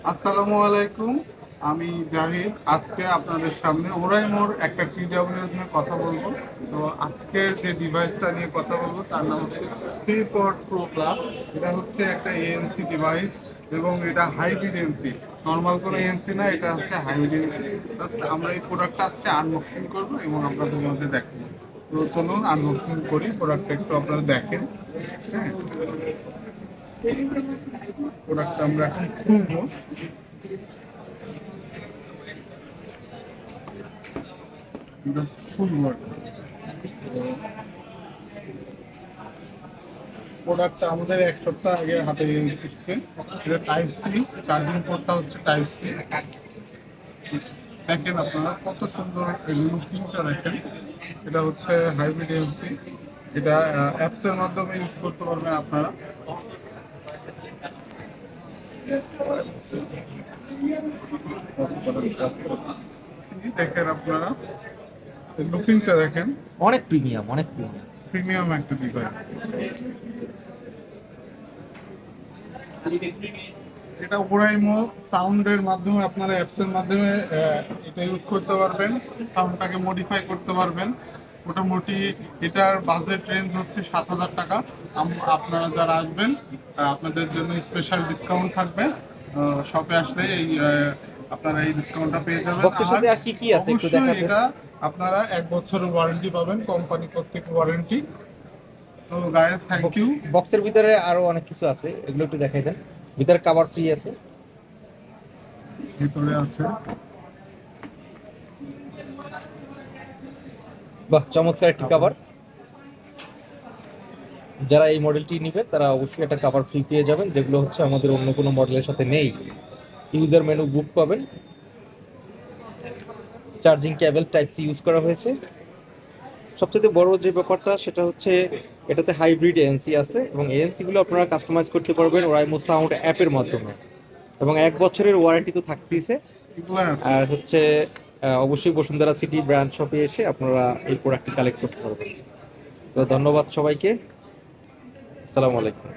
আসসালামু আলাইকুম। আমি জাহিদ। আজকে আপনাদের সামনে ওরাইমোর একটা টিডব্লিউএস নিয়ে কথা বলবো। তো আজকের যে ডিভাইসটা নিয়ে কথা বলবো তার নাম হচ্ছে ফ্লিপড প্রো প্লাস। এটা হচ্ছে একটা এএনসি ডিভাইস এবং এটা হাই এনসি, নর্মাল কোনো এএনসি না, এটা হচ্ছে হাই এনসি। জাস্ট আমরা এই প্রোডাক্টটা আজকে আনবক্সিং করবো এবং আপনাদের মধ্যে দেখাবো। তো চলুন আনবক্সিং করি, প্রোডাক্টটা একটু আপনারা দেখেন। হ্যাঁ, প্রোডাক্টটা আমরা এখন খুলবো। জাস্ট খুলবো। প্রোডাক্টটা আমাদের এক সপ্তাহ আগে হাতে এসেছে। এটা টাইপ সি, চার্জিং পোর্টটা হচ্ছে টাইপ সি। দেখেন আপনারা কত সুন্দর লুকিংটা দেখেন। এটা হচ্ছে হাইব্রিড এলসি। এটা অ্যাপসের মাধ্যমে ইউজ করতে পারবেন আপনারা। দেখেন আপনারা লুকিংটা দেখেন, অনেক প্রিমিয়াম, অনেক প্রিমিয়াম। প্রিমিয়াম একটা ডিভাইস। এটা ওরাইমো সাউন্ডের মাধ্যমে, আপনারা অ্যাপসের মাধ্যমে এটা ইউজ করতে পারবেন, সাউন্ডটাকে মডিফাই করতে পারবেন। মোটামুটি এটার বাজেট রেঞ্জ হচ্ছে 7,000 টাকা। আপনারা যারা আসবেন আপনাদের জন্য স্পেশাল ডিসকাউন্ট থাকবে। শপে আসলে এই আপনারা এই ডিসকাউন্টটা পেয়ে যাবেন। বক্সের সাথে আর কি কি আছে একটু অবশ্যই দেখাতে। এটা আপনারা 1 বছরের ওয়ারেন্টি পাবেন, কোম্পানি কর্তৃক ওয়ারেন্টি। তো গাইস, থ্যাংক ইউ। বক্সের ভিতরে আরো অনেক কিছু আছে, এগুলো একটু দেখাই দেন। ভিতরে কভার ফ্রি আছে। ভিতরে আছে বাহ, চমৎকার একটি কভার। যারা এই মডেলটি নেবে তারা অবশ্যই একটা কভার ফ্রি পেয়ে যাবেন, যেগুলো হচ্ছে আমাদের অন্য কোনো মডেলের সাথে নেই। ইউজার মেনু বুক পাবেন। Charging cable type C use করা হয়েছে। সবচেয়ে বড় যে ব্যাপারটা সেটা হচ্ছে এটাতে হাইব্রিড এএনসি আছে, এবং এএনসি গুলো আপনারা কাস্টমাইজ করতে পারবেন ওরাইমো সাউন্ড অ্যাপের মাধ্যমে, এবং 1 বছরের ওয়ারেন্টি তো থাকতেইছে। এগুলো আছে। আর হচ্ছে অবশ্যই বসুন্ধরা সিটি ব্র্যান্ড শপে এসে আপনারা এই প্রোডাক্টটি কালেক্ট করতে পারবেন। তো ধন্যবাদ সবাইকে। আসসালামু আলাইকুম।